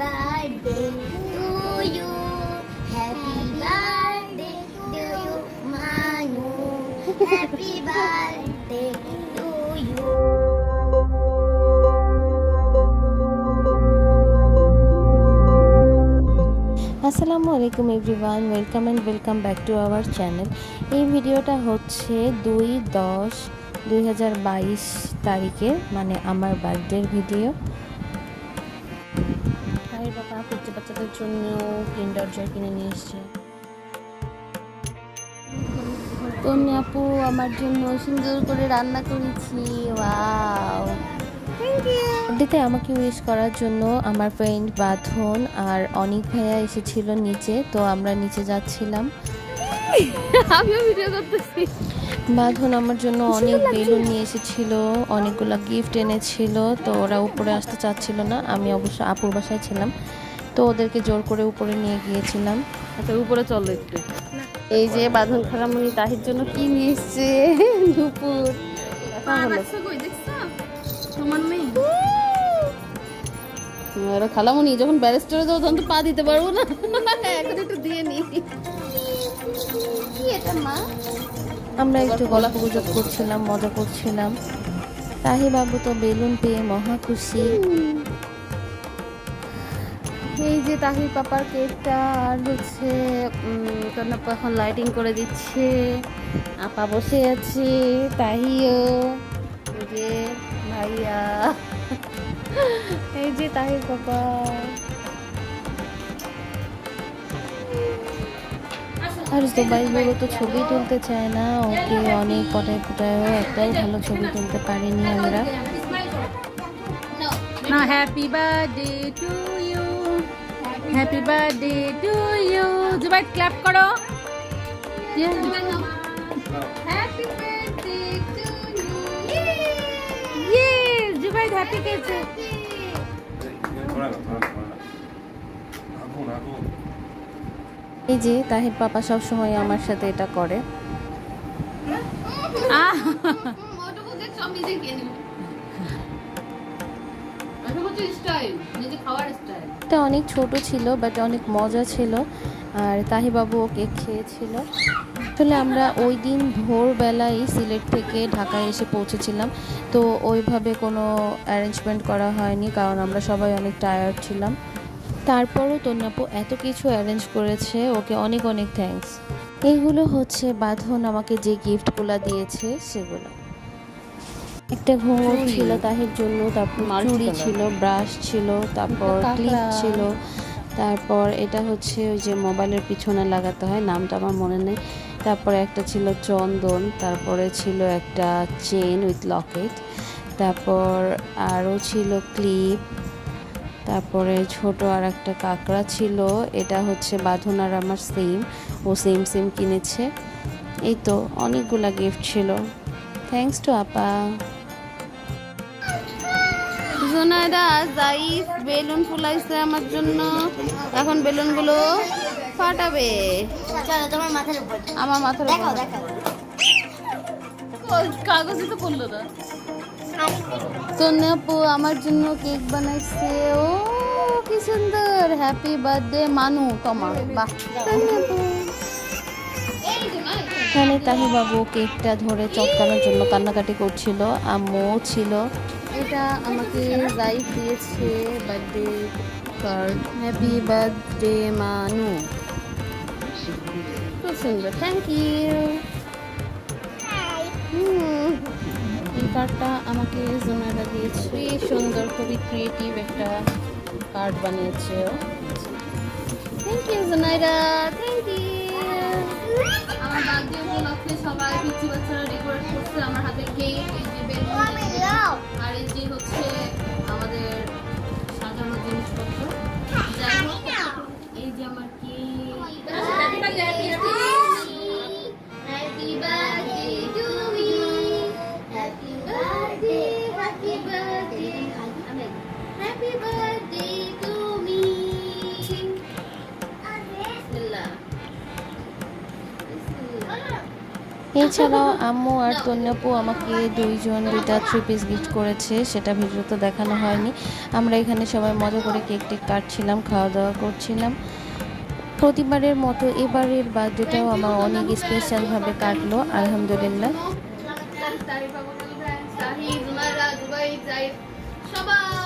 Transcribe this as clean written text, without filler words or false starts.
birthday to you. Happy birthday to you, Manu. Happy birthday to you. আসসালামু আলাইকুম everyone, welcome and welcome back to our channel. এই ভিডিওটা হচ্ছে 2/10/2022 তারিখের, মানে আমার বার্থডের ভিডিও। আর বাবা বাচ্চাদের জন্য কিন্ডার জয় কিনে নিয়ে এসছে। তন্নি আপু আমার জন্য সুন্দর করে রান্না করেছি। ওয়াও, বার্থডেতে আমাকে উইশ করার জন্য আমার ফ্রেন্ড বাঁধন আর অনিক ভাইয়া এসেছিল নিচে, তো আমরা নিচে যাচ্ছিলাম। আমিও ভিডিও করতেছি। বাঁধন আমার জন্য অনেক বেলুন নিয়ে এসেছিল, অনেকগুলো গিফট এনেছিল, তো ওরা উপরে আসতে চাচ্ছিল না। আমি অবশ্য আপুর বাসায় ছিলাম, তো ওদেরকে জোর করে উপরে নিয়ে গিয়েছিলাম। আচ্ছা উপরে চলো একটু। এই যে বাঁধন খালামণি তাহির জন্য কি নিয়ে এসছে দুপুর। খালামণি যখন ব্যারিস্টারে যাবো তখন তো পা দিতে পারবো না, এখন একটু দিয়ে নি। আমরা একটু গল্প গুজব করছিলাম, মজা করছিলাম। তাহি বাবু তো বেলুন পেয়ে মহা খুশি। এই যে তাহির পাপার কেকটা, আর হচ্ছে কন্যাপা এখন লাইটিং করে দিচ্ছে। আপা বসে আছে, তাহিও, এই যে ভাইয়া, এই যে তাহির পাপা। আর জুবাই বড় তো ছবি তুলতে চায় না, ওকে অনেক পটায় ফুটায়ও একটাই ভালো ছবি তুলতে পারিনি আমরা। না happy birthday to you, happy birthday to you. Jubai clap করো। Happy birthday to you. ইয়ে জুবাই হ্যাপি কেছে। এই যে তাহির পাপা সব সময় আমার সাথে এটা করে। এটা অনেক ছোট ছিল, বাট অনেক মজা ছিল। আর তাহি বাবু ওকে খেয়েছিল। আসলে আমরা ওই দিন ভোরবেলায় সিলেট থেকে ঢাকায় এসে পৌঁছেছিলাম, তো ওইভাবে কোনো অ্যারেঞ্জমেন্ট করা হয়নি, কারণ আমরা সবাই অনেক টায়ার্ড ছিলাম। তারপরও তন্নাপু এত কিছু অ্যারেঞ্জ করেছে, ওকে অনেক অনেক থ্যাঙ্কস। এইগুলো হচ্ছে বাঁধন আমাকে যে গিফটগুলো দিয়েছে সেগুলো। একটা ঘুঙুর ছিল তাহির জন্য, তারপর চুড়ি ছিল, ব্রাশ ছিল, তারপর ক্লিপ ছিল, তারপর এটা হচ্ছে ওই যে মোবাইলের পিছনে লাগাতে হয়, নামটা আমার মনে নেই। তারপরে একটা ছিল চন্দন, তারপরে ছিল একটা চেন উইথ লকেট, তারপর আরও ছিল ক্লিপ, তারপরে ছোট আর একটা কাঁকড়া ছিল। এটা হচ্ছে বাঁধন আর আমার সেম, ও সেম সেম কিনেছে। এই তো অনেকগুলা গিফট ছিল। থ্যাঙ্কস টু আপা। জোনাইদা জাইফ বেলুন ফুলাইছে আমার জন্য, এখন বেলুনগুলো ফাটাবে। চলো তোমার মাথার উপর, আমার মাথার দেখাও উপর দেখাও। কাগজই তো করলো না। তন্নাপু আমার জন্য কেক বানাইছে। ও কি সুন্দর, হ্যাপি বার্থডে মানু তোমার। বাহ, তন্নাপু। এখানে তাহি বাবু কেকটা ধরে চটকানোর জন্য কান্নাকাটি করছিল, আম্মু ছিল। এটা আমাকে জাইফ দিয়েছে বার্থডে কার্ড, হ্যাপি বার্থডে মানু। খুব সুন্দর, থ্যাংক ইউ। এই কার্ডটা আমাকে জোনারা দিয়েছে, সুন্দর, খুবই ক্রিয়েটিভ একটা কার্ড বানিয়েছে। Thank you Zonaira, thank you. আমার বার্থডে উপলক্ষে সবাই পিচ্চি বাচ্চারা ডেকোরেট করছে আমার হাতে কেক, এই যে বেলুন, আর এই যে হচ্ছে আমাদের সাজানোর জিনিসপত্র। যাই হোক, এই যে আমার cake. Happy birthday to you. Happy birthday, happy birthday, happy birthday to me. Bismillah. Bismillah. এছাড়াও আম্মু আর তন্যাপু আমাকে দুইটা 3 পিস গিফট করেছে, সেটা ভিডিওতে দেখানো হয়নি। আমরা এখানে সবাই মজা করে কেক টেক কাটছিলাম, খাওয়া দাওয়া করছিলাম। প্রতিবারের মতো এবারের বার্থডেটাও আমার অনেক স্পেশালভাবে কাটলো আলহামদুলিল্লাহ। তাহিদ, উমাইরা, জুবাইর, জাহিদ সবাই